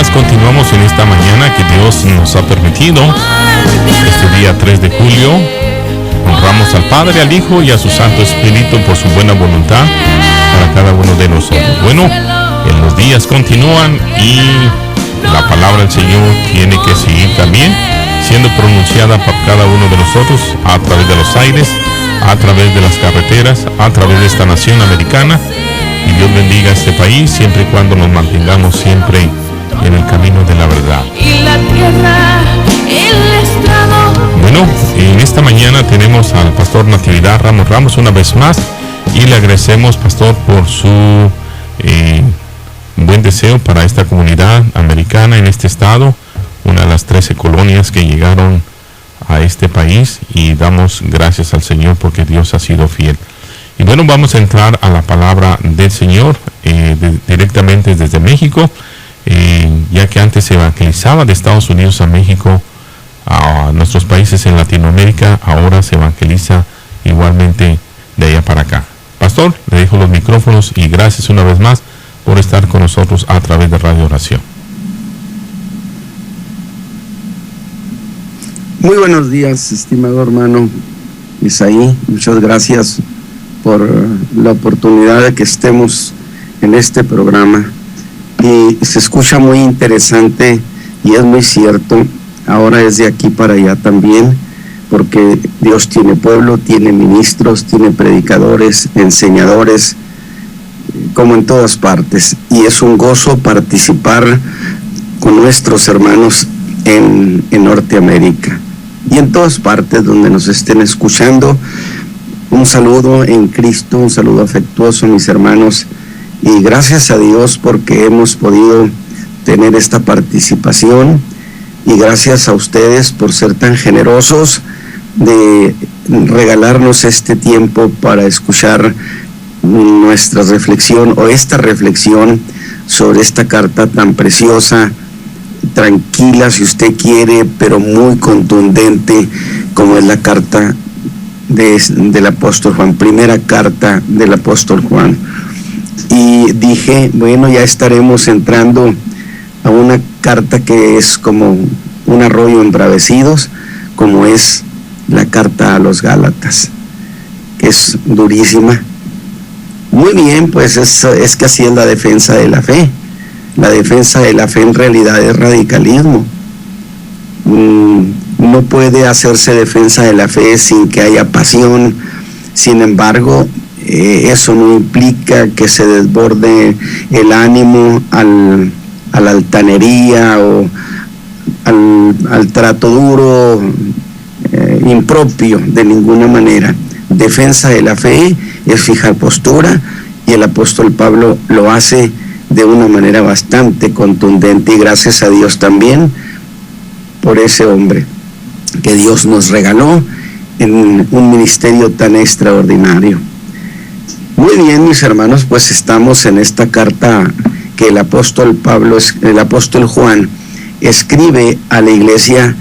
días, continuamos en esta mañana que Dios nos ha permitido. Este día 3 de julio, honramos al Padre, al Hijo y a su Santo Espíritu por su buena voluntad para cada uno de nosotros. Bueno, los días continúan y la palabra del Señor tiene que seguir también siendo pronunciada por cada uno de nosotros a través de los aires, a través de las carreteras, a través de esta nación americana. Y Dios bendiga a este país siempre y cuando nos mantengamos siempre en el camino de la verdad. Bueno, en esta mañana tenemos al pastor Natividad Ramos una vez más y le agradecemos, pastor, por su buen deseo para esta comunidad americana en este estado, una de las 13 colonias que llegaron a este país, y damos gracias al Señor porque Dios ha sido fiel. Y bueno, vamos a entrar a la palabra del Señor directamente desde México, ya que antes se evangelizaba de Estados Unidos a México, a nuestros países en Latinoamérica, ahora se evangeliza igualmente de allá para acá. Pastor, le dejo los micrófonos y gracias una vez más por estar con nosotros a través de Radio Oración. Muy buenos días, estimado hermano Isaí. Muchas gracias por la oportunidad de que estemos en este programa. Y se escucha muy interesante y es muy cierto. Ahora es de aquí para allá también, porque Dios tiene pueblo, tiene ministros, tiene predicadores, enseñadores, como en todas partes. Y es un gozo participar con nuestros hermanos en Norteamérica y en todas partes donde nos estén escuchando. Un saludo en Cristo, un saludo afectuoso, mis hermanos, y gracias a Dios porque hemos podido tener esta participación, y gracias a ustedes por ser tan generosos de regalarnos este tiempo para escuchar nuestra reflexión, o esta reflexión sobre esta carta tan preciosa, tranquila si usted quiere, pero muy contundente, como es la carta del apóstol Juan, primera carta del apóstol Juan. Y dije, bueno, ya estaremos entrando a una carta que es como un arroyo embravecidos, como es la carta a los Gálatas, que es durísima. Muy bien, pues es que así es la defensa de la fe. La defensa de la fe en realidad es radicalismo. No puede hacerse defensa de la fe sin que haya pasión. Sin embargo, eso no implica que se desborde el ánimo a la altanería o al trato duro, impropio, de ninguna manera. Defensa de la fe es fijar postura, y el apóstol Pablo lo hace de una manera bastante contundente, y gracias a Dios también por ese hombre que Dios nos regaló en un ministerio tan extraordinario. Muy bien, mis hermanos, pues estamos en esta carta que el apóstol Juan escribe a la iglesia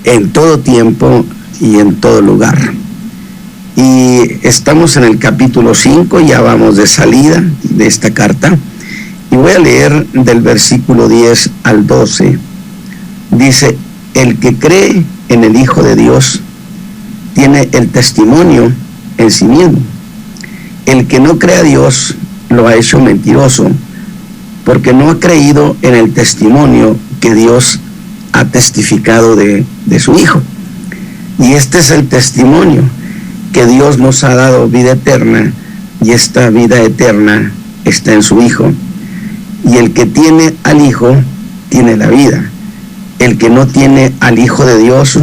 en todo tiempo y en todo lugar. Y estamos en el capítulo 5, ya vamos de salida de esta carta, y voy a leer del versículo 10 al 12. Dice: el que cree en el Hijo de Dios tiene el testimonio en sí mismo. El que no cree a Dios lo ha hecho mentiroso, porque no ha creído en el testimonio que Dios ha testificado de su Hijo. Y este es el testimonio, que Dios nos ha dado vida eterna, y esta vida eterna está en su Hijo. Y el que tiene al Hijo tiene la vida. El que no tiene al Hijo de Dios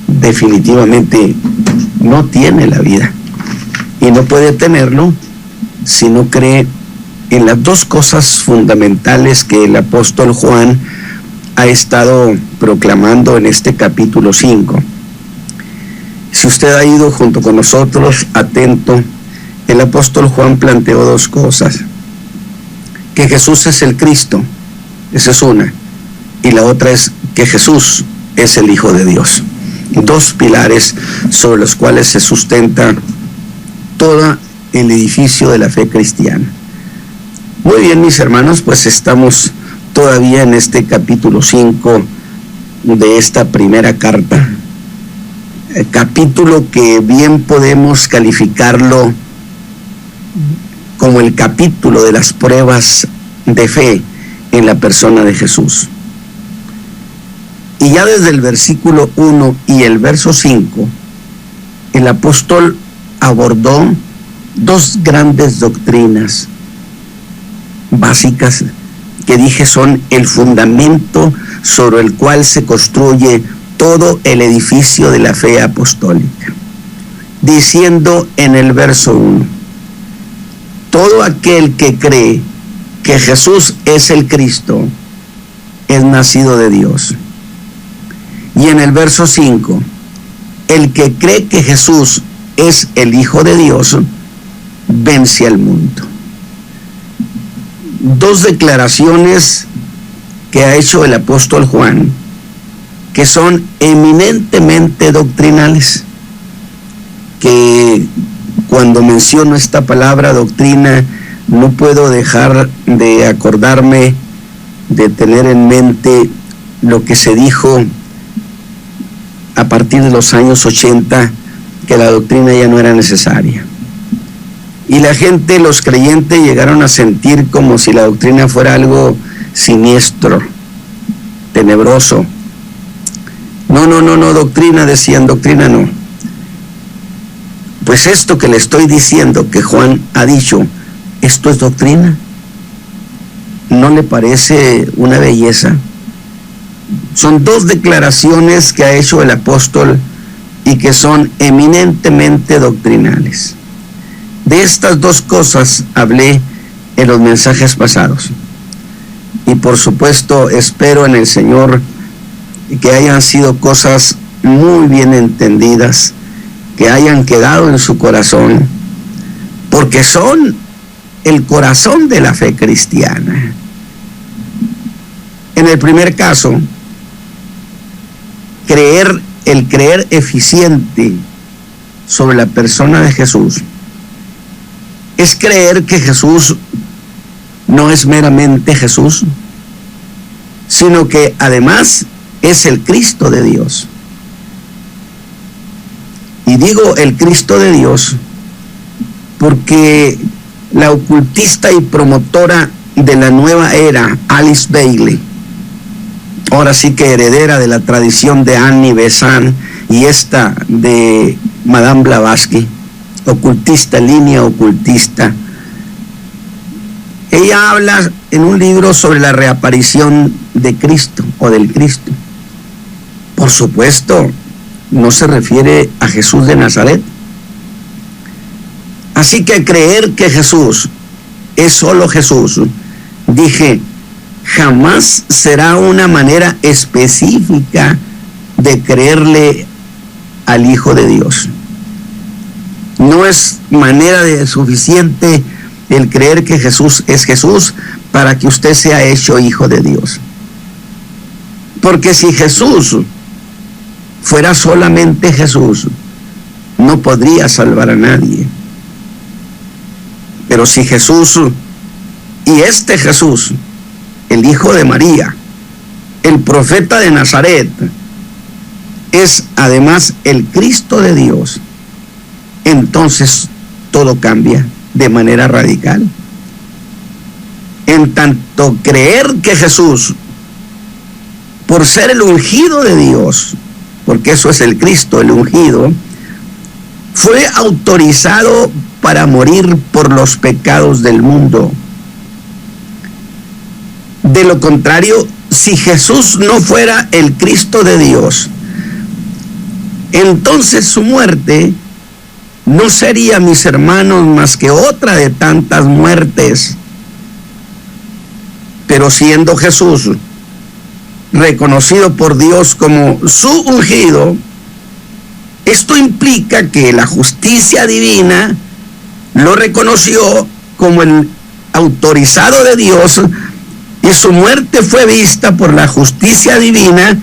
definitivamente no tiene la vida, y no puede tenerlo si no cree en las dos cosas fundamentales que el apóstol Juan ha estado proclamando en este capítulo 5. Si usted ha ido junto con nosotros atento, el apóstol Juan planteó dos cosas: que Jesús es el Cristo, esa es una, y la otra es que Jesús es el Hijo de Dios. Dos pilares sobre los cuales se sustenta todo el edificio de la fe cristiana. Muy bien, mis hermanos, pues estamos todavía en este capítulo 5 de esta primera carta, capítulo que bien podemos calificarlo como el capítulo de las pruebas de fe en la persona de Jesús. Y ya desde el versículo 1 y el verso 5, el apóstol abordó dos grandes doctrinas básicas que dije son el fundamento sobre el cual se construye todo el edificio de la fe apostólica, diciendo en el verso 1: todo aquel que cree que Jesús es el Cristo es nacido de Dios. Y en el verso 5: el que cree que Jesús es el Hijo de Dios vence al mundo. Dos declaraciones que ha hecho el apóstol Juan, que son eminentemente doctrinales, que cuando menciono esta palabra doctrina no puedo dejar de acordarme, de tener en mente lo que se dijo a partir de los años 80, que la doctrina ya no era necesaria. Y la gente, los creyentes, llegaron a sentir como si la doctrina fuera algo siniestro, tenebroso. No, doctrina, decían, doctrina no. Pues esto que le estoy diciendo, que Juan ha dicho, esto es doctrina. ¿No le parece una belleza? Son dos declaraciones que ha hecho el apóstol y que son eminentemente doctrinales. De estas dos cosas hablé en los mensajes pasados. Y por supuesto espero en el Señor que hayan sido cosas muy bien entendidas, que hayan quedado en su corazón, porque son el corazón de la fe cristiana. En el primer caso, el creer eficiente sobre la persona de Jesús es creer que Jesús no es meramente Jesús, sino que además es el Cristo de Dios. Y digo el Cristo de Dios porque la ocultista y promotora de la nueva era, Alice Bailey, ahora sí que heredera de la tradición de Annie Besant y esta de Madame Blavatsky, ocultista, línea ocultista. Ella habla en un libro sobre la reaparición de Cristo o del Cristo. Por supuesto, no se refiere a Jesús de Nazaret. Así que creer que Jesús es solo Jesús, dije, jamás será una manera específica de creerle al Hijo de Dios. No es manera de suficiente el creer que Jesús es Jesús para que usted sea hecho hijo de Dios. Porque si Jesús fuera solamente Jesús, no podría salvar a nadie. Pero si Jesús, y este Jesús, el Hijo de María, el profeta de Nazaret, es además el Cristo de Dios, entonces todo cambia de manera radical. En tanto creer que Jesús, por ser el ungido de Dios, porque eso es el Cristo, el ungido, fue autorizado para morir por los pecados del mundo. De lo contrario, si Jesús no fuera el Cristo de Dios, entonces su muerte no sería, mis hermanos, más que otra de tantas muertes. Pero siendo Jesús reconocido por Dios como su ungido, esto implica que la justicia divina lo reconoció como el autorizado de Dios, y su muerte fue vista por la justicia divina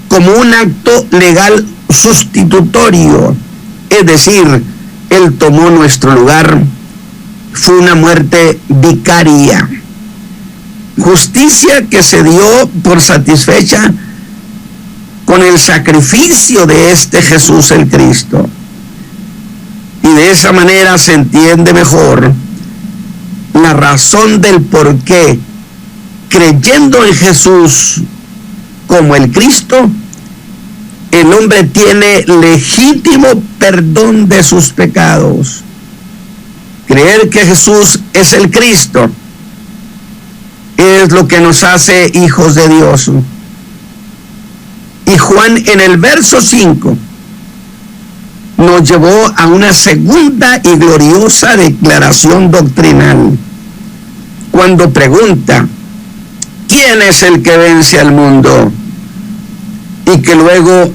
como un acto legal sustitutorio, es decir, Él tomó nuestro lugar, fue una muerte vicaria. justicia que se dio por satisfecha con el sacrificio de este Jesús el Cristo. Y de esa manera se entiende mejor la razón del por qué, creyendo en Jesús como el Cristo, el hombre tiene legítimo perdón de sus pecados. Creer que Jesús es el Cristo es lo que nos hace hijos de Dios. Y Juan en el verso 5 nos llevó a una segunda y gloriosa declaración doctrinal, cuando pregunta: ¿quién es el que vence al mundo? Y que luego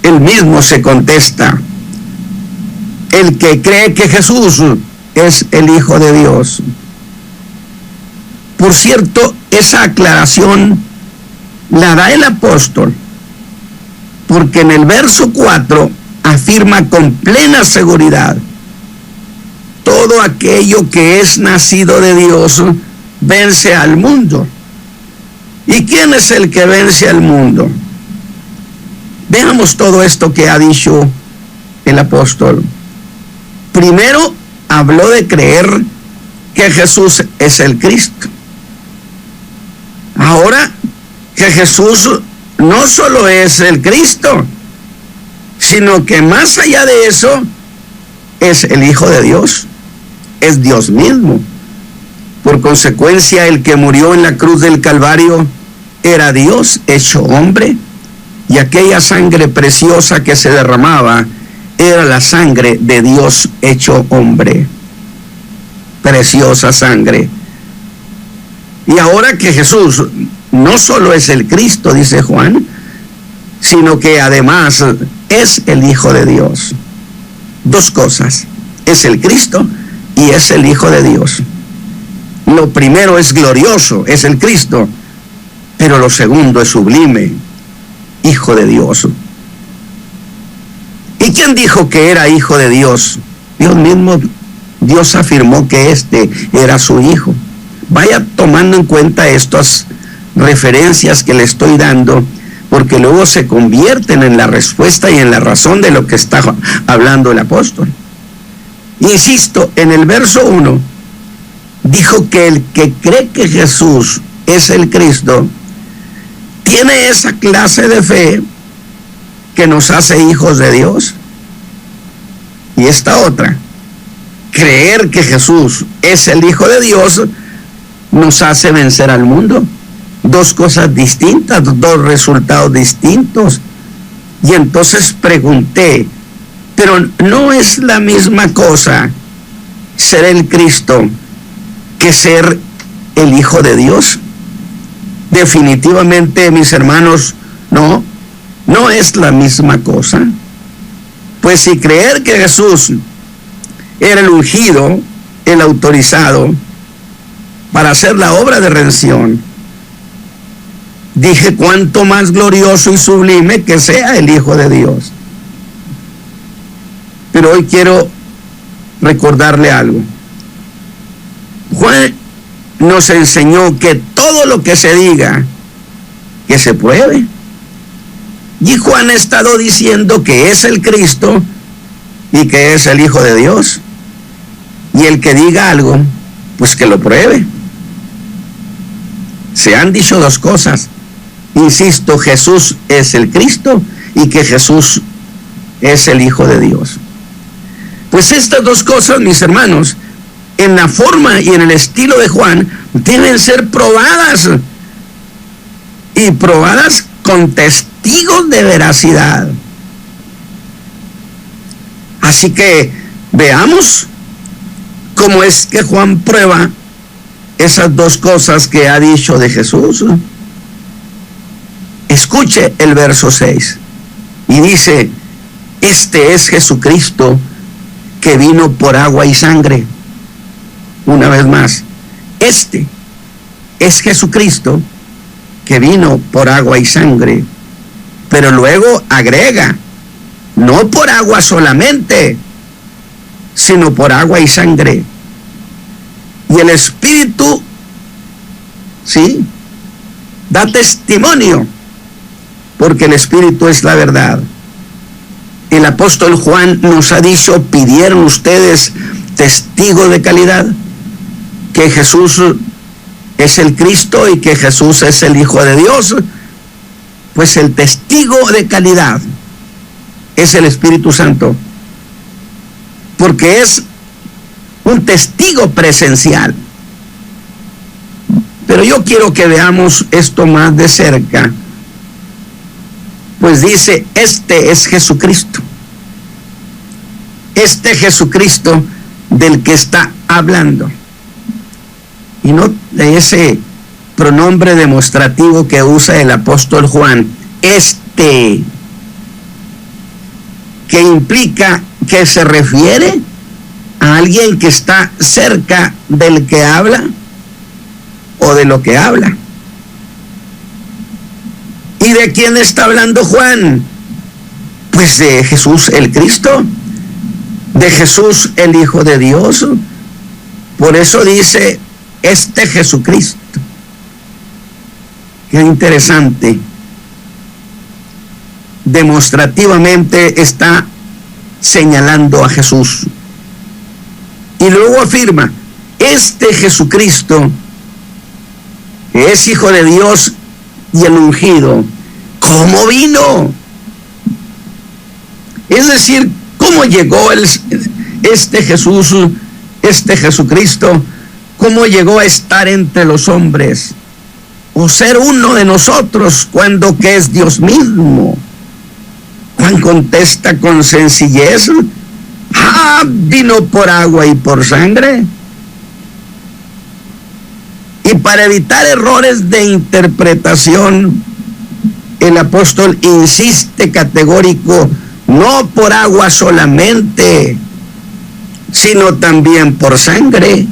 él mismo se contesta: el que cree que Jesús es el Hijo de Dios. Por cierto, esa aclaración la da el apóstol, porque en el verso 4 afirma con plena seguridad: todo aquello que es nacido de Dios vence al mundo. ¿Y quién es el que vence al mundo? Veamos todo esto que ha dicho el apóstol. Primero habló de creer que Jesús es el Cristo. Ahora que Jesús no solo es el Cristo, sino que más allá de eso es el Hijo de Dios, es Dios mismo. Por consecuencia, el que murió en la cruz del Calvario era Dios hecho hombre, y aquella sangre preciosa que se derramaba era la sangre de Dios hecho hombre. Preciosa sangre. Y ahora que Jesús no solo es el Cristo, dice Juan, sino que además es el Hijo de Dios. Dos cosas: es el Cristo y es el Hijo de Dios. Lo primero es glorioso, es el Cristo, pero lo segundo es sublime, Hijo de Dios. ¿Y quién dijo que era Hijo de Dios? Dios mismo. Dios afirmó que este era su Hijo. Vaya tomando en cuenta estas referencias que le estoy dando, porque luego se convierten en la respuesta y en la razón de lo que está hablando el apóstol. Insisto, en el verso 1 dijo que el que cree que Jesús es el Cristo tiene esa clase de fe que nos hace hijos de Dios. Y esta otra, creer que Jesús es el Hijo de Dios, nos hace vencer al mundo. Dos cosas distintas, dos resultados distintos. Y entonces pregunté: pero ¿no es la misma cosa ser el Cristo que ser el Hijo de Dios? Definitivamente, mis hermanos, no es la misma cosa. Pues si creer que Jesús era el ungido, el autorizado para hacer la obra de redención, dije cuánto más glorioso y sublime que sea el Hijo de Dios. Pero hoy quiero recordarle algo. Juan nos enseñó que todo lo que se diga, que se pruebe. Y Juan ha estado diciendo que es el Cristo y que es el Hijo de Dios. Y el que diga algo, pues que lo pruebe. Se han dicho dos cosas. Insisto, Jesús es el Cristo y que Jesús es el Hijo de Dios. Pues estas dos cosas, mis hermanos, en la forma y en el estilo de Juan, deben ser probadas. Y probadas con testigos de veracidad. Así que veamos cómo es que Juan prueba esas dos cosas que ha dicho de Jesús. Escuche el verso 6 y dice: este es Jesucristo que vino por agua y sangre. Una vez más, este es Jesucristo que vino por agua y sangre. Pero luego agrega: no por agua solamente, sino por agua y sangre. Y el Espíritu ¿sí? Da testimonio, porque el Espíritu es la verdad. El apóstol Juan nos ha dicho: ¿pidieron ustedes testigo de calidad? Que Jesús es el Cristo y que Jesús es el Hijo de Dios. Pues el testigo de calidad es el Espíritu Santo, porque es un testigo presencial. Pero yo quiero que veamos esto más de cerca. Pues dice: este es Jesucristo. Este Jesucristo del que está hablando. Y no de ese pronombre demostrativo que usa el apóstol Juan, este, que implica que se refiere a alguien que está cerca del que habla o de lo que habla. ¿Y de quién está hablando Juan? Pues de Jesús el Cristo, de Jesús el Hijo de Dios. Por eso dice: este Jesucristo. Qué interesante. Demostrativamente está señalando a Jesús. Y luego afirma: este Jesucristo, que es Hijo de Dios y el ungido, ¿cómo vino? Es decir, ¿cómo llegó este Jesús, este Jesucristo? ¿Cómo llegó a estar entre los hombres o ser uno de nosotros cuando que es Dios mismo? Juan contesta con sencillez: vino por agua y por sangre. Y para evitar errores de interpretación, el apóstol insiste categórico: no por agua solamente, sino también por sangre.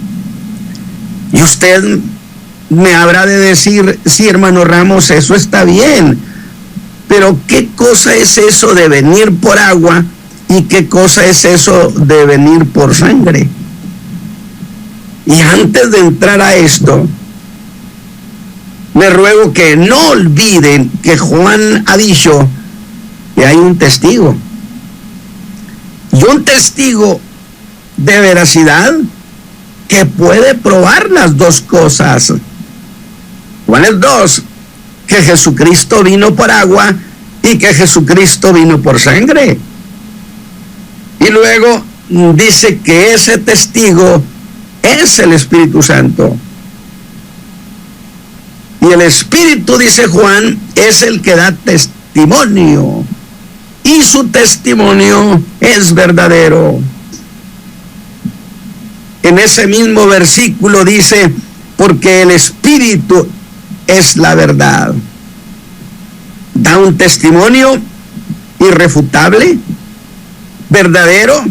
Y usted me habrá de decir: sí, hermano Ramos, eso está bien, pero ¿qué cosa es eso de venir por agua y qué cosa es eso de venir por sangre? Y antes de entrar a esto, me ruego que no olviden que Juan ha dicho que hay un testigo, y un testigo de veracidad que puede probar las dos cosas. ¿Cuáles dos? Que Jesucristo vino por agua y que Jesucristo vino por sangre. Y luego dice que ese testigo es el Espíritu Santo. Y el Espíritu, dice Juan, es el que da testimonio. Y su testimonio es verdadero. En ese mismo versículo dice: porque el Espíritu es la verdad. Da un testimonio irrefutable, verdadero,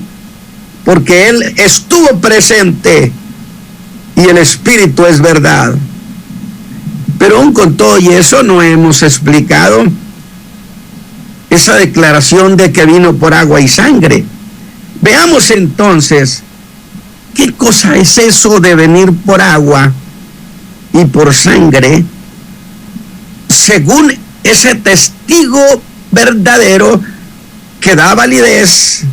porque Él estuvo presente y el Espíritu es verdad. Pero aún con todo y eso no hemos explicado esa declaración de que vino por agua y sangre. Veamos entonces, ¿qué cosa es eso de venir por agua y por sangre? Según ese testigo verdadero que da validez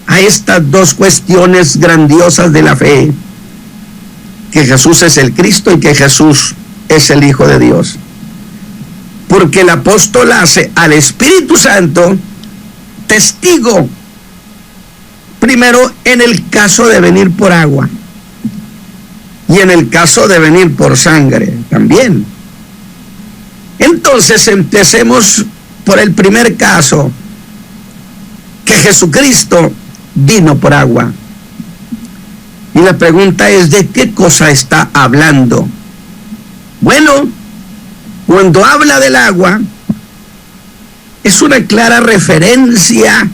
a estas dos cuestiones grandiosas de la fe: que Jesús es el Cristo y que Jesús es el Hijo de Dios. Porque el apóstol hace al Espíritu Santo testigo, primero en el caso de venir por agua y en el caso de venir por sangre también. Entonces empecemos por el primer caso, que Jesucristo vino por agua. Y la pregunta es: ¿de qué cosa está hablando? Bueno, cuando habla del agua, es una clara referencia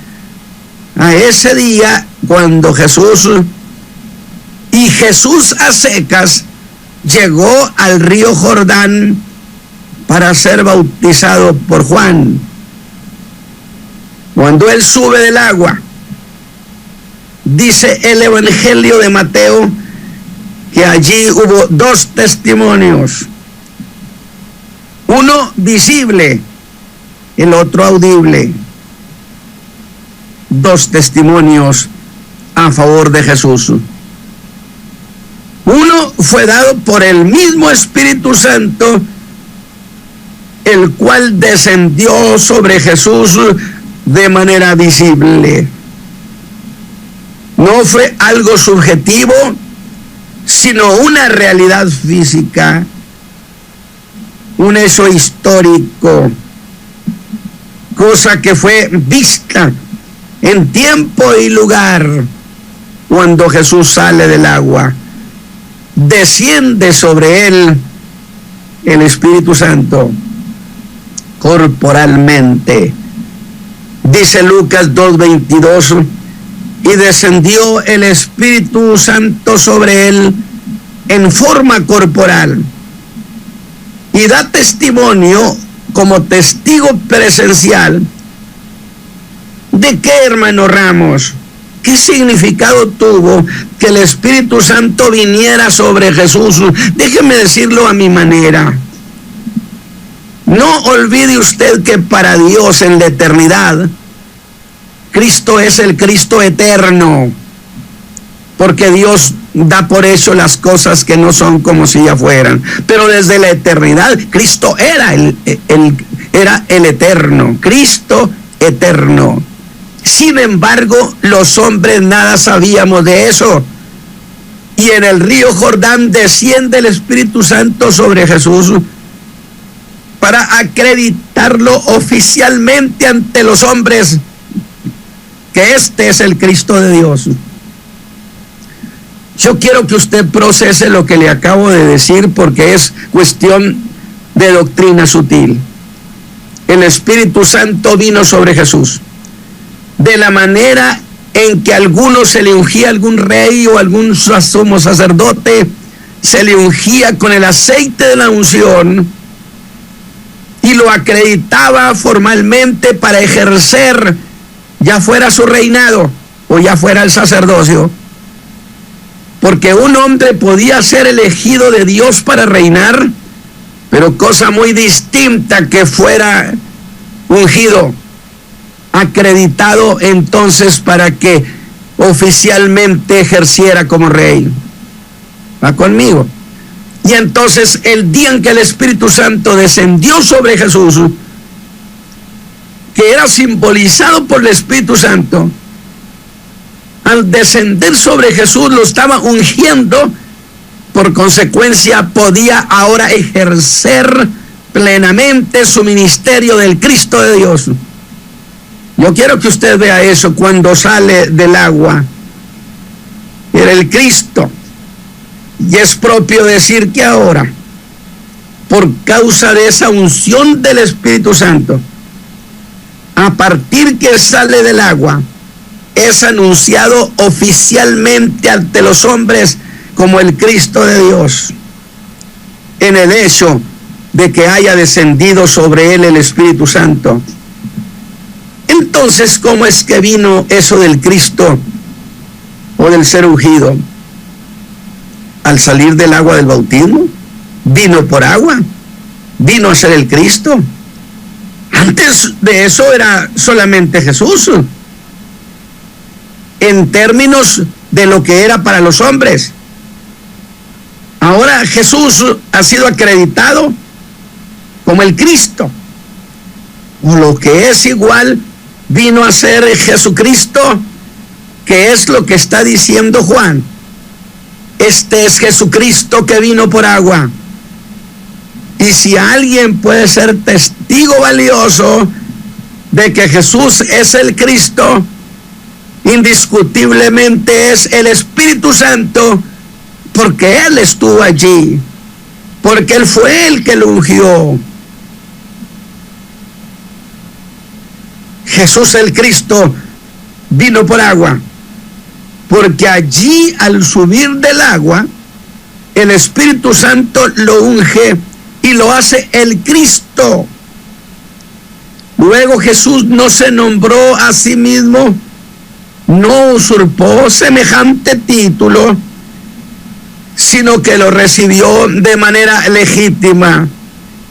a ese día cuando Jesús a secas llegó al río Jordán para ser bautizado por Juan. Cuando él sube del agua, dice el Evangelio de Mateo que allí hubo dos testimonios, Uno visible, el otro audible. Dos testimonios a favor de Jesús. Uno fue dado por el mismo Espíritu Santo, el cual descendió sobre Jesús de manera visible. No fue algo subjetivo, sino una realidad física, un hecho histórico, cosa que fue vista en tiempo y lugar. Cuando Jesús sale del agua, desciende sobre él el Espíritu Santo corporalmente. Dice Lucas 2:22, y descendió el Espíritu Santo sobre él en forma corporal. Y da testimonio como testigo presencial. ¿De qué, hermano Ramos? ¿Qué significado tuvo que el Espíritu Santo viniera sobre Jesús? Déjeme decirlo a mi manera. No olvide usted que para Dios en la eternidad, Cristo es el Cristo eterno, porque Dios da por hecho las cosas que no son como si ya fueran. Pero desde la eternidad, Cristo era el eterno, Cristo eterno. Sin embargo, los hombres nada sabíamos de eso. Y en el río Jordán desciende el Espíritu Santo sobre Jesús para acreditarlo oficialmente ante los hombres, que este es el Cristo de Dios. Yo quiero que usted procese lo que le acabo de decir, porque es cuestión de doctrina sutil. El Espíritu Santo vino sobre Jesús de la manera en que a algunos se le ungía algún rey o algún sumo sacerdote, se le ungía con el aceite de la unción y lo acreditaba formalmente para ejercer, ya fuera su reinado o ya fuera el sacerdocio. Porque un hombre podía ser elegido de Dios para reinar, pero cosa muy distinta que fuera ungido, acreditado entonces para que oficialmente ejerciera como rey. ¿Va conmigo? Y entonces el día en que el Espíritu Santo descendió sobre Jesús, que era simbolizado por el Espíritu Santo, al descender sobre Jesús lo estaba ungiendo, por consecuencia podía ahora ejercer plenamente su ministerio del Cristo de Dios. Yo quiero que usted vea eso. Cuando sale del agua, era el Cristo. Y es propio decir que ahora, por causa de esa unción del Espíritu Santo, a partir que sale del agua, es anunciado oficialmente ante los hombres como el Cristo de Dios, en el hecho de que haya descendido sobre él el Espíritu Santo. Entonces, ¿cómo es que vino eso del Cristo o del ser ungido? Al salir del agua del bautismo, vino por agua, vino a ser el Cristo. Antes de eso era solamente Jesús, en términos de lo que era para los hombres. Ahora Jesús ha sido acreditado como el Cristo, o lo que es igual, vino a ser Jesucristo, que es lo que está diciendo Juan. Este es Jesucristo que vino por agua. Y si alguien puede ser testigo valioso de que Jesús es el Cristo, indiscutiblemente es el Espíritu Santo, porque Él estuvo allí, porque Él fue el que lo ungió. Jesús el Cristo vino por agua, porque allí al subir del agua, el Espíritu Santo lo unge y lo hace el Cristo. Luego Jesús no se nombró a sí mismo, no usurpó semejante título, sino que lo recibió de manera legítima.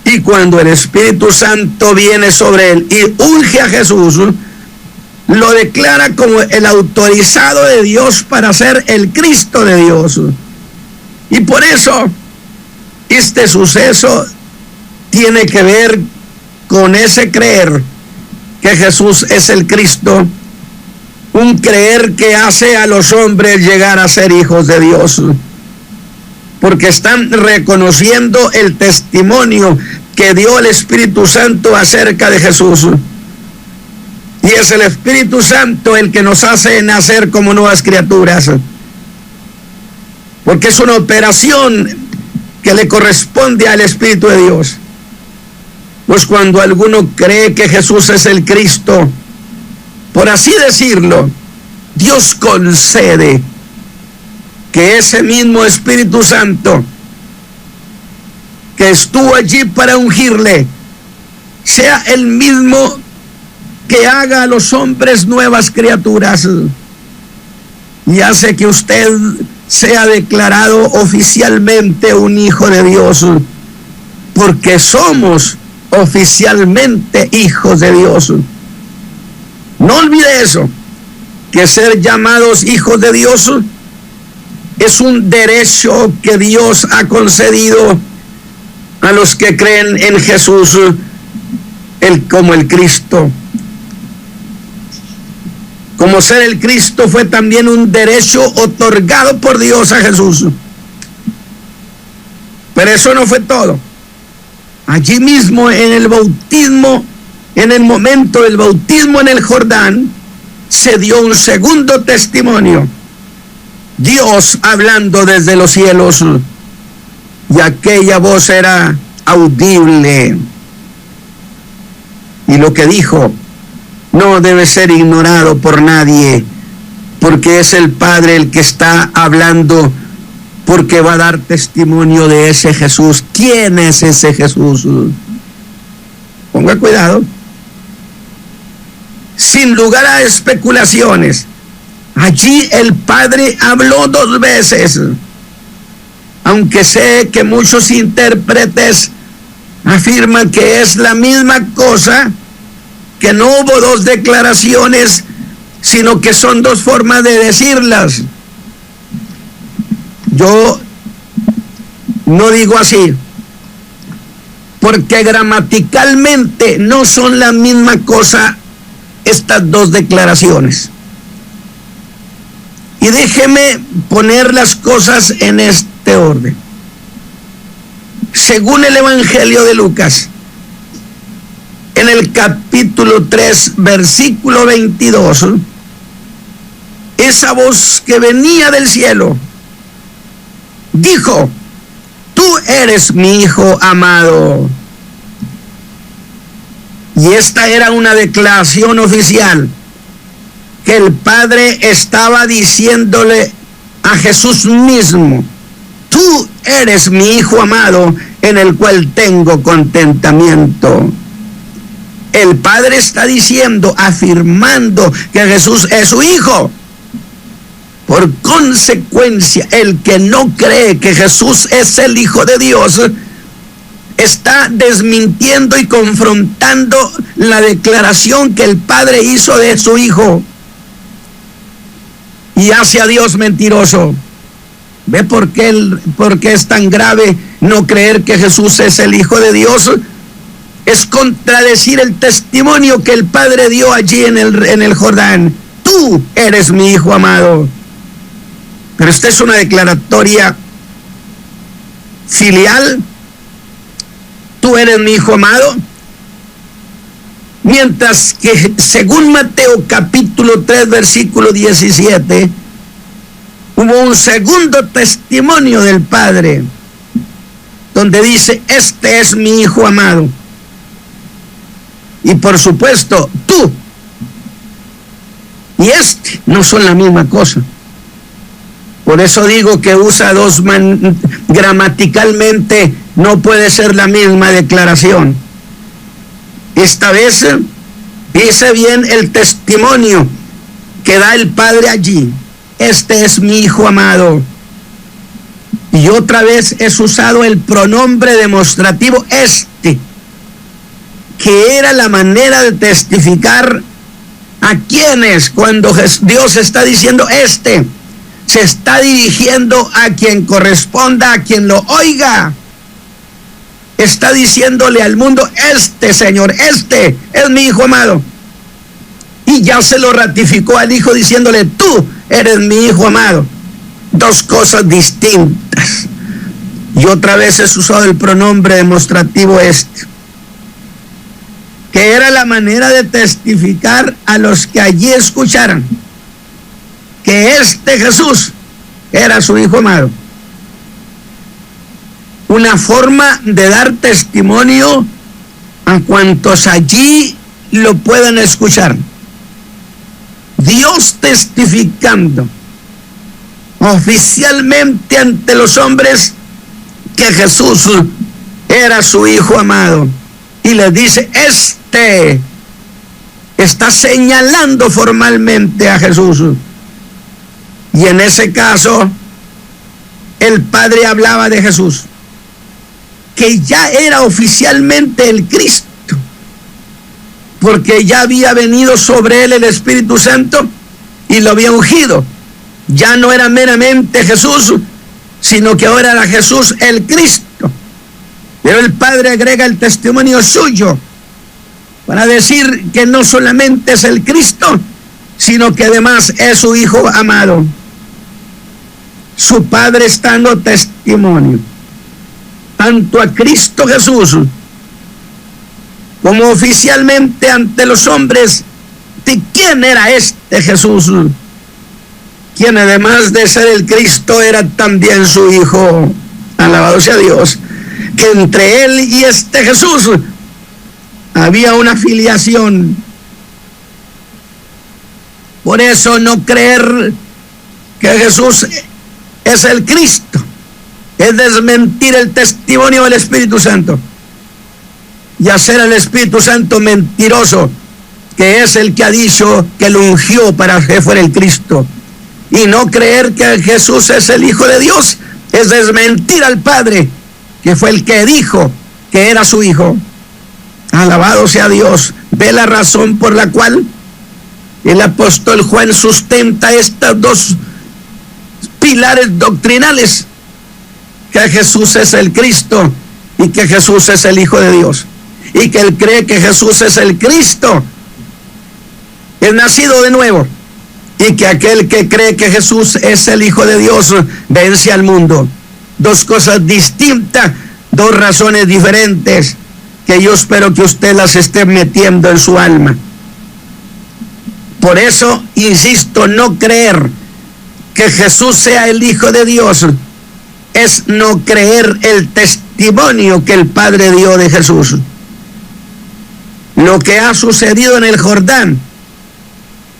Y cuando el Espíritu Santo viene sobre él y unge a Jesús, lo declara como el autorizado de Dios para ser el Cristo de Dios. Y por eso este suceso tiene que ver con ese creer que Jesús es el Cristo, un creer que hace a los hombres llegar a ser hijos de Dios, porque están reconociendo el testimonio que dio el Espíritu Santo acerca de Jesús. Y es el Espíritu Santo el que nos hace nacer como nuevas criaturas, porque es una operación que le corresponde al Espíritu de Dios. Pues cuando alguno cree que Jesús es el Cristo, por así decirlo, Dios concede que ese mismo Espíritu Santo que estuvo allí para ungirle, sea el mismo que haga a los hombres nuevas criaturas y hace que usted sea declarado oficialmente un hijo de Dios, porque somos oficialmente hijos de Dios. No olvide eso, que ser llamados hijos de Dios es un derecho que Dios ha concedido a los que creen en Jesús como el Cristo. Como ser el Cristo fue también un derecho otorgado por Dios a Jesús. Pero eso no fue todo. Allí mismo en el bautismo, en el momento del bautismo en el Jordán, se dio un segundo testimonio. Dios hablando desde los cielos, y aquella voz era audible. Y lo que dijo no debe ser ignorado por nadie, porque es el Padre el que está hablando, porque va a dar testimonio de ese Jesús. ¿Quién es ese Jesús? Ponga cuidado. Sin lugar a especulaciones, allí el Padre habló 2 veces, aunque sé que muchos intérpretes afirman que es la misma cosa, que no hubo 2 declaraciones, sino que son 2 formas de decirlas. Yo no digo así, porque gramaticalmente no son la misma cosa estas 2 declaraciones. Y déjeme poner las cosas en este orden. Según el Evangelio de Lucas, en el capítulo 3, versículo 22, esa voz que venía del cielo dijo: tú eres mi Hijo amado. Y esta era una declaración oficial que el Padre estaba diciéndole a Jesús mismo: tú eres mi Hijo amado, en el cual tengo contentamiento. El Padre está diciendo, afirmando que Jesús es su Hijo. Por consecuencia, el que no cree que Jesús es el Hijo de Dios está desmintiendo y confrontando la declaración que el Padre hizo de su Hijo, y hace a Dios mentiroso. ¿Ve por qué es tan grave no creer que Jesús es el Hijo de Dios? Es contradecir el testimonio que el Padre dio allí en el Jordán. Tú eres mi Hijo amado. Pero esta es una declaratoria filial. Tú eres mi Hijo amado. Mientras que según Mateo capítulo 3 versículo 17, hubo un segundo testimonio del Padre, donde dice: este es mi Hijo amado. Y por supuesto, tú y este no son la misma cosa. Por eso digo que usa 2 gramaticalmente no puede ser la misma declaración. Esta vez dice bien el testimonio que da el Padre allí: este es mi Hijo amado. Y otra vez es usado el pronombre demostrativo este, que era la manera de testificar a quienes, cuando Dios está diciendo se está dirigiendo a quien corresponda, a quien lo oiga. Está diciéndole al mundo, Señor, es mi Hijo amado. Y ya se lo ratificó al Hijo diciéndole, tú eres mi Hijo amado. Dos cosas distintas. Y otra vez es usado el pronombre demostrativo que era la manera de testificar a los que allí escucharan que Jesús era su Hijo amado. Una forma de dar testimonio a cuantos allí lo puedan escuchar. Dios testificando oficialmente ante los hombres que Jesús era su Hijo amado. Y les dice, está señalando formalmente a Jesús. Y en ese caso, el Padre hablaba de Jesús, que ya era oficialmente el Cristo, porque ya había venido sobre él el Espíritu Santo y lo había ungido. Ya no era meramente Jesús, sino que ahora era Jesús el Cristo. Pero el Padre agrega el testimonio suyo para decir que no solamente es el Cristo, sino que además es su Hijo amado. Su Padre está dando testimonio tanto a Cristo Jesús como oficialmente ante los hombres de quién era Jesús, quien además de ser el Cristo era también su Hijo. Alabado sea Dios, que entre él y Jesús había una filiación. Por eso no creer que Jesús es el Cristo es desmentir el testimonio del Espíritu Santo y hacer al Espíritu Santo mentiroso, que es el que ha dicho que lo ungió para que fuera el Cristo. Y no creer que Jesús es el Hijo de Dios es desmentir al Padre, que fue el que dijo que era su Hijo. Alabado sea Dios. Ve la razón por la cual el apóstol Juan sustenta estos dos pilares doctrinales: que Jesús es el Cristo y que Jesús es el Hijo de Dios. Y que él cree que Jesús es el Cristo es nacido de nuevo, y que aquel que cree que Jesús es el Hijo de Dios vence al mundo. Dos cosas distintas, dos razones diferentes, que yo espero que usted las esté metiendo en su alma. Por eso, insisto, no creer que Jesús sea el Hijo de Dios es no creer el testimonio que el Padre dio de Jesús. Lo que ha sucedido en el Jordán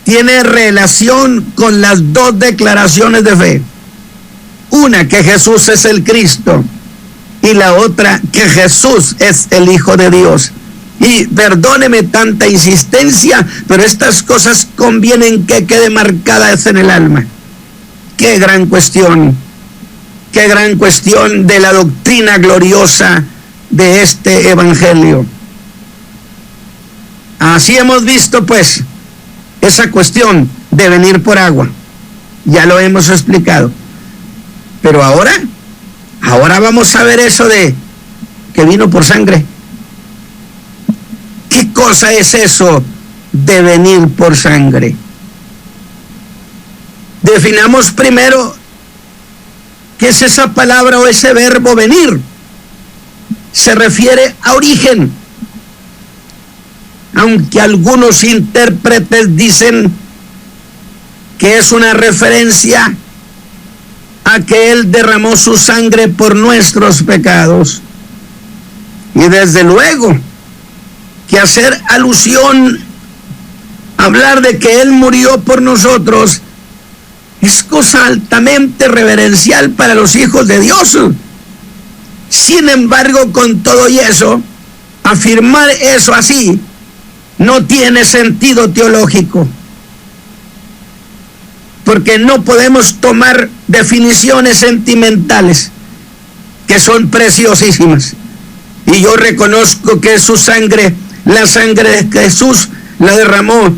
tiene relación con las dos declaraciones de fe. Una, que Jesús es el Cristo, y la otra, que Jesús es el Hijo de Dios. Y perdóneme tanta insistencia, pero estas cosas convienen que quede marcadas en el alma. Qué gran cuestión de la doctrina gloriosa de este evangelio. Así hemos visto pues esa cuestión de venir por agua, ya lo hemos explicado, pero ahora vamos a ver eso de que vino por sangre. ¿Qué cosa es eso de venir por sangre? Definamos primero qué es esa palabra o ese verbo venir. Se refiere a origen, aunque algunos intérpretes dicen que es una referencia a que Él derramó su sangre por nuestros pecados. Y desde luego que hacer alusión, hablar de que Él murió por nosotros, es cosa altamente reverencial para los hijos de Dios. Sin embargo, con todo y eso, afirmar eso así no tiene sentido teológico, porque no podemos tomar definiciones sentimentales que son preciosísimas, y yo reconozco que su sangre La sangre de Jesús la derramó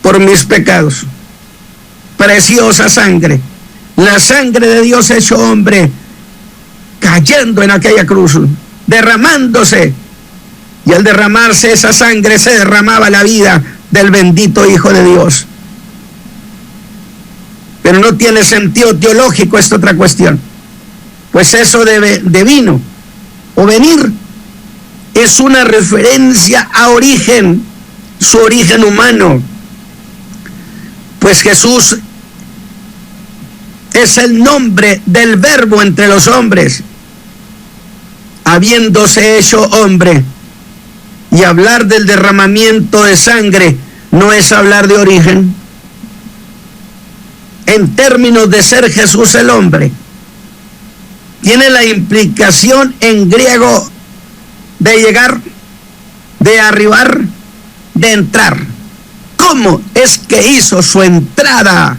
por mis pecados. Preciosa sangre. La sangre de Dios hecho hombre, cayendo en aquella cruz, derramándose. Y al derramarse esa sangre se derramaba la vida del bendito Hijo de Dios. Pero no tiene sentido teológico, es otra cuestión. Pues eso de vino o venir es una referencia a origen, su origen humano. Pues Jesús es el nombre del Verbo entre los hombres, habiéndose hecho hombre. Y hablar del derramamiento de sangre no es hablar de origen. En términos de ser Jesús el hombre, tiene la implicación en griego de llegar, de arribar, de entrar. ¿Cómo es que hizo su entrada?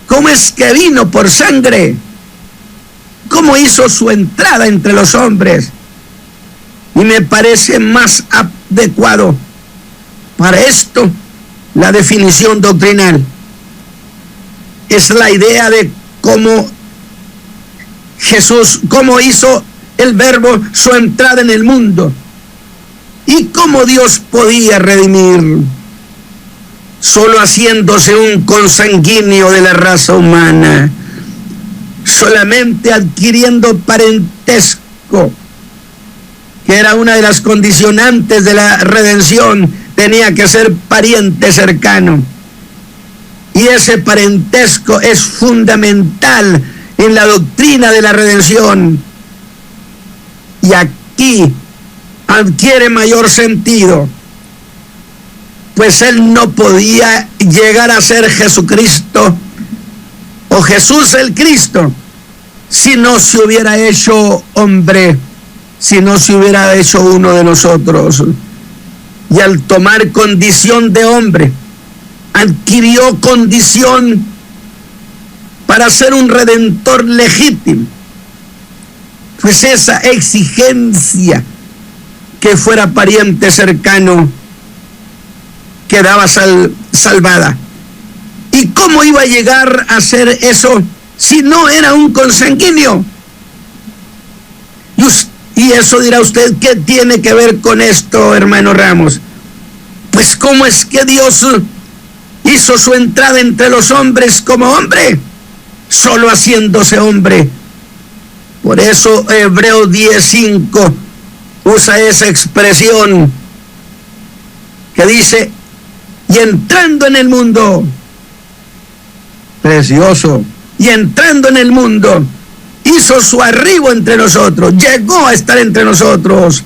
¿Cómo es que vino por sangre? ¿Cómo hizo su entrada entre los hombres? Y me parece más adecuado para esto la definición doctrinal. Es la idea de cómo Jesús, cómo hizo el Verbo su entrada en el mundo y cómo Dios podía redimir, solo haciéndose un consanguíneo de la raza humana, solamente adquiriendo parentesco, que era una de las condicionantes de la redención. Tenía que ser pariente cercano. Y ese parentesco es fundamental en la doctrina de la redención. Y aquí adquiere mayor sentido, pues él no podía llegar a ser Jesucristo o Jesús el Cristo si no se hubiera hecho hombre, si no se hubiera hecho uno de nosotros. Y al tomar condición de hombre, adquirió condición para ser un redentor legítimo. Pues esa exigencia que fuera pariente cercano quedaba salvada. ¿Y cómo iba a llegar a ser eso si no era un consanguíneo? Y eso dirá usted, ¿qué tiene que ver con esto, hermano Ramos? Pues ¿cómo es que Dios hizo su entrada entre los hombres como hombre? Solo haciéndose hombre. Por eso Hebreos 10:5 usa esa expresión que dice, y entrando en el mundo, precioso, y entrando en el mundo, hizo su arribo entre nosotros, llegó a estar entre nosotros.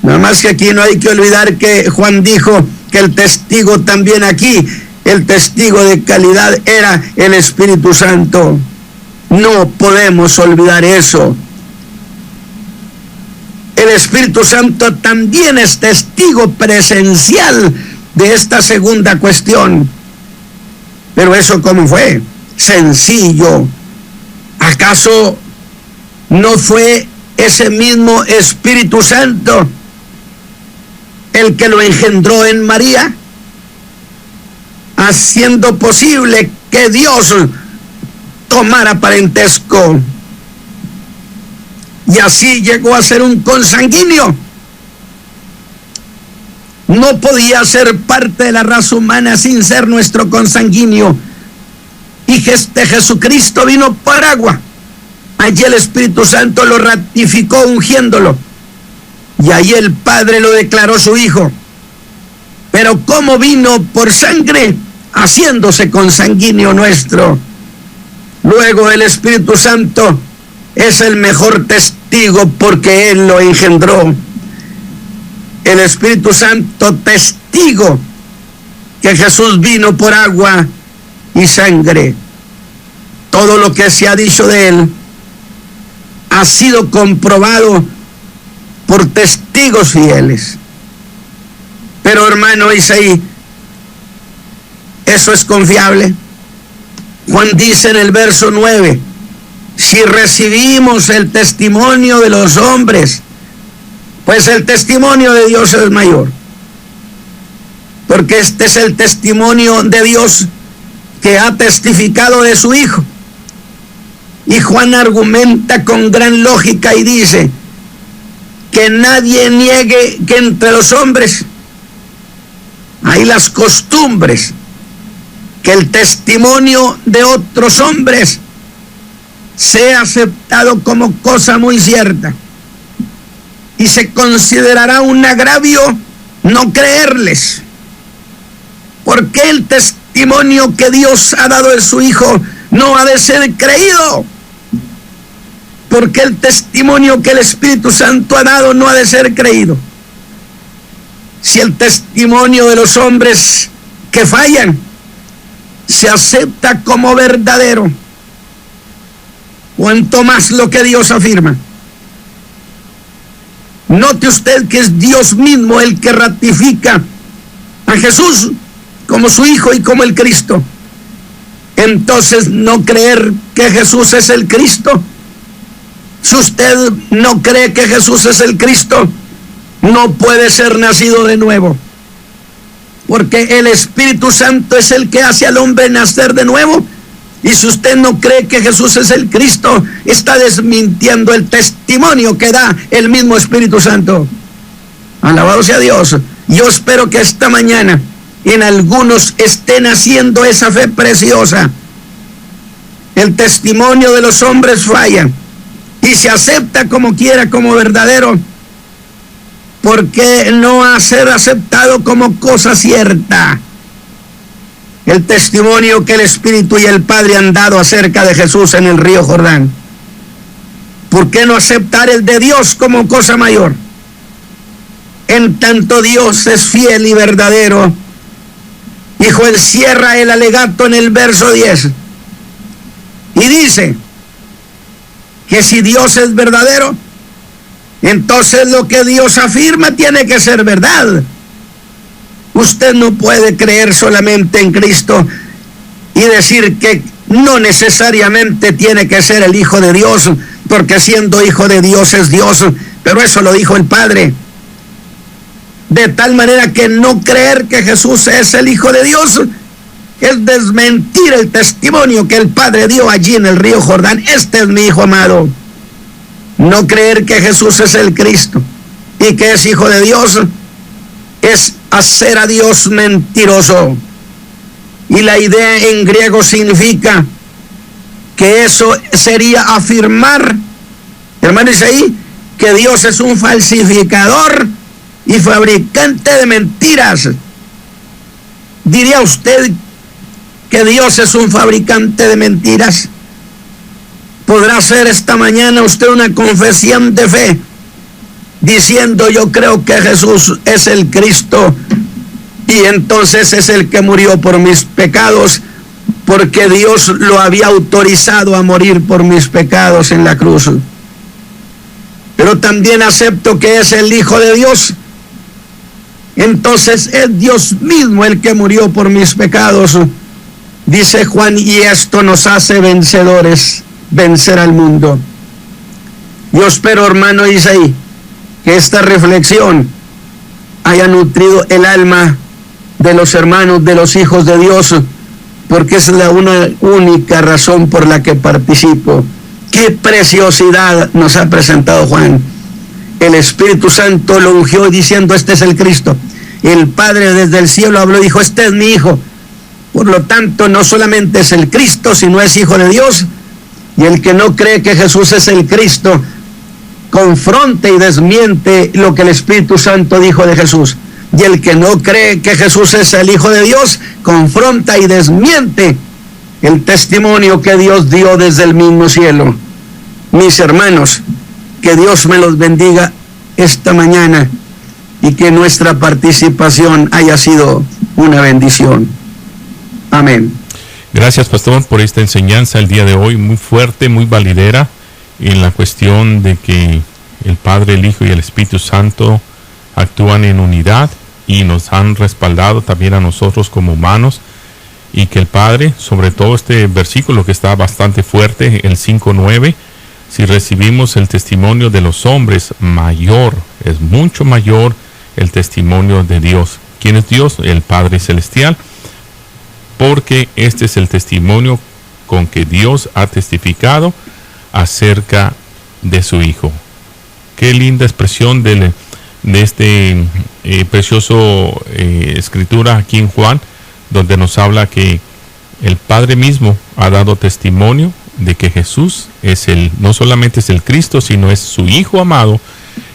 Nada más que aquí no hay que olvidar que Juan dijo que el testigo también aquí, el testigo de calidad era el Espíritu Santo. No podemos olvidar eso. El Espíritu Santo también es testigo presencial de esta segunda cuestión. Pero eso, ¿cómo fue? Sencillo. ¿Acaso no fue ese mismo Espíritu Santo el que lo engendró en María, haciendo posible que Dios tomara parentesco y así llegó a ser un consanguíneo? No podía ser parte de la raza humana sin ser nuestro consanguíneo. Y Jesucristo vino por agua. Allí el Espíritu Santo lo ratificó ungiéndolo. Y ahí el Padre lo declaró su Hijo. Pero ¿cómo vino por sangre? Haciéndose consanguíneo nuestro. Luego el Espíritu Santo es el mejor testigo porque Él lo engendró. El Espíritu Santo testigo que Jesús vino por agua y sangre. Todo lo que se ha dicho de Él ha sido comprobado por testigos fieles. Pero hermano Isaí, ¿eso es confiable? Juan dice en el verso 9, si recibimos el testimonio de los hombres, Pues el testimonio de Dios es mayor, porque este es el testimonio de Dios que ha testificado de su Hijo. Y Juan argumenta con gran lógica y dice que nadie niegue que entre los hombres hay las costumbres, que el testimonio de otros hombres sea aceptado como cosa muy cierta, y se considerará un agravio no creerles, porque el testimonio que Dios ha dado de su Hijo no ha de ser creído, porque el testimonio que el Espíritu Santo ha dado no ha de ser creído. Si el testimonio de los hombres que fallan se acepta como verdadero, cuanto más lo que Dios afirma. Note usted que es Dios mismo el que ratifica a Jesús como su Hijo y como el Cristo. Entonces, no creer que Jesús es el Cristo. Si usted no cree que Jesús es el Cristo, no puede ser nacido de nuevo, porque el Espíritu Santo es el que hace al hombre nacer de nuevo. Y si usted no cree que Jesús es el Cristo, está desmintiendo el testimonio que da el mismo Espíritu Santo. Alabado sea Dios. Yo espero que esta mañana en algunos esté naciendo esa fe preciosa. El testimonio de los hombres falla y se acepta como quiera, como verdadero, porque no ha ser aceptado como cosa cierta. El testimonio que el Espíritu y el Padre han dado acerca de Jesús en el río Jordán. ¿Por qué no aceptar el de Dios como cosa mayor? En tanto Dios es fiel y verdadero. Y Juan cierra el alegato en el verso 10 y dice que si Dios es verdadero, entonces lo que Dios afirma tiene que ser verdad. Usted no puede creer solamente en Cristo y decir que no necesariamente tiene que ser el Hijo de Dios, porque siendo Hijo de Dios es Dios, pero eso lo dijo el Padre. De tal manera que no creer que Jesús es el Hijo de Dios es desmentir el testimonio que el Padre dio allí en el río Jordán. Este es mi Hijo amado. No creer que Jesús es el Cristo y que es Hijo de Dios es hacer a Dios mentiroso. Y la idea en griego significa que eso sería afirmar, hermano, dice ahí que Dios es un falsificador y fabricante de mentiras. ¿Diría usted que Dios es un fabricante de mentiras? ¿Podrá hacer esta mañana usted una confesión de fe diciendo: yo creo que Jesús es el Cristo y entonces es el que murió por mis pecados, porque Dios lo había autorizado a morir por mis pecados en la cruz? Pero también acepto que es el Hijo de Dios. Entonces es Dios mismo el que murió por mis pecados, dice Juan, y esto nos hace vencedores, vencer al mundo. Yo espero, hermano Isaí, que esta reflexión haya nutrido el alma de los hermanos, de los hijos de Dios, porque es la única razón por la que participo. Qué preciosidad nos ha presentado Juan. El Espíritu Santo lo ungió diciendo: este es el Cristo. El Padre desde el cielo habló y dijo: este es mi Hijo. Por lo tanto, no solamente es el Cristo, sino es Hijo de Dios. Y el que no cree que Jesús es el Cristo, confronta y desmiente lo que el Espíritu Santo dijo de Jesús. Y el que no cree que Jesús es el Hijo de Dios, confronta y desmiente el testimonio que Dios dio desde el mismo cielo. Mis hermanos, que Dios me los bendiga esta mañana y que nuestra participación haya sido una bendición. Amén. Gracias, pastor, por esta enseñanza el día de hoy, muy fuerte, muy validera, en la cuestión de que el Padre, el Hijo y el Espíritu Santo actúan en unidad y nos han respaldado también a nosotros como humanos, y que el Padre, sobre todo este versículo que está bastante fuerte, el 5:9, si recibimos el testimonio de los hombres mayor Es mucho mayor el testimonio de Dios. ¿Quién es Dios? El Padre Celestial. Porque este es el testimonio con que Dios ha testificado acerca de su Hijo. Qué linda expresión de este precioso escritura aquí en Juan, donde nos habla que el Padre mismo ha dado testimonio de que Jesús no solamente es el Cristo, sino es su Hijo amado,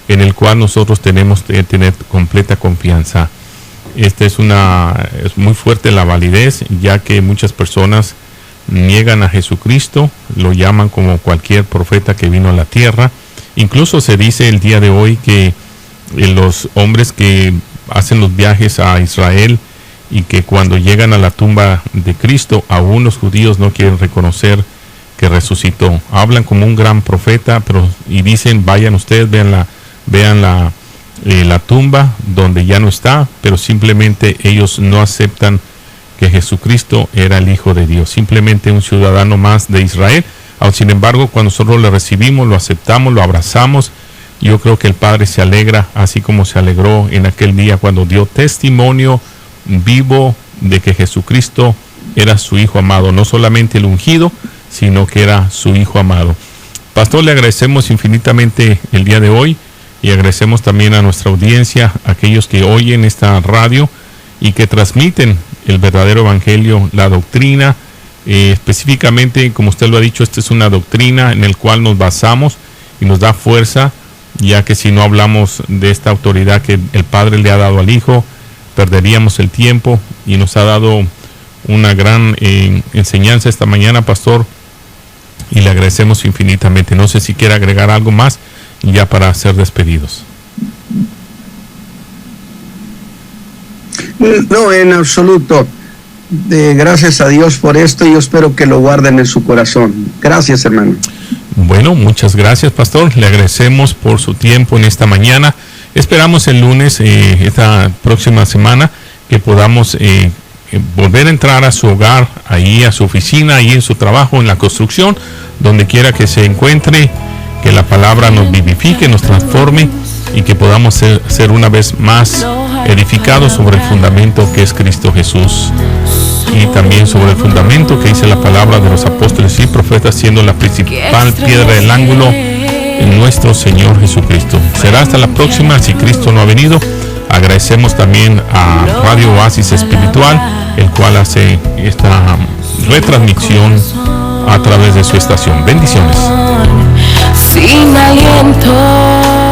en el cual nosotros tenemos que tener completa confianza. Es muy fuerte la validez, ya que muchas personas niegan a Jesucristo, lo llaman como cualquier profeta que vino a la tierra. Incluso se dice el día de hoy que los hombres que hacen los viajes a Israel y que cuando llegan a la tumba de Cristo, aún los judíos no quieren reconocer que resucitó. Hablan como un gran profeta, y dicen, vayan ustedes, vean la tumba donde ya no está, pero simplemente ellos no aceptan que Jesucristo era el Hijo de Dios, simplemente un ciudadano más de Israel. Sin embargo, cuando nosotros le recibimos, lo aceptamos, lo abrazamos, yo creo que el Padre se alegra, así como se alegró en aquel día cuando dio testimonio vivo de que Jesucristo era su Hijo amado, no solamente el ungido, sino que era su Hijo amado. Pastor, le agradecemos infinitamente el día de hoy y agradecemos también a nuestra audiencia, a aquellos que oyen esta radio y que transmiten el verdadero evangelio, la doctrina. Específicamente, como usted lo ha dicho, esta es una doctrina en la cual nos basamos y nos da fuerza, ya que si no hablamos de esta autoridad que el Padre le ha dado al Hijo, perderíamos el tiempo, y nos ha dado una gran enseñanza esta mañana, Pastor, y le agradecemos infinitamente. No sé si quiere agregar algo más ya para ser despedidos. No, en absoluto. Gracias a Dios por esto, y yo espero que lo guarden en su corazón. Gracias, hermano. Bueno, muchas gracias, Pastor. Le agradecemos por su tiempo en esta mañana. Esperamos el lunes, esta próxima semana, que podamos volver a entrar a su hogar, ahí a su oficina, ahí en su trabajo, en la construcción, donde quiera que se encuentre, que la palabra nos vivifique, nos transforme, y que podamos ser una vez más edificados sobre el fundamento que es Cristo Jesús, y también sobre el fundamento que dice la palabra de los apóstoles y profetas, siendo la principal piedra del ángulo en nuestro Señor Jesucristo. Será hasta la próxima, si Cristo no ha venido. Agradecemos también a Radio Oasis Espiritual, el cual hace esta retransmisión a través de su estación. Bendiciones. Sin aliento.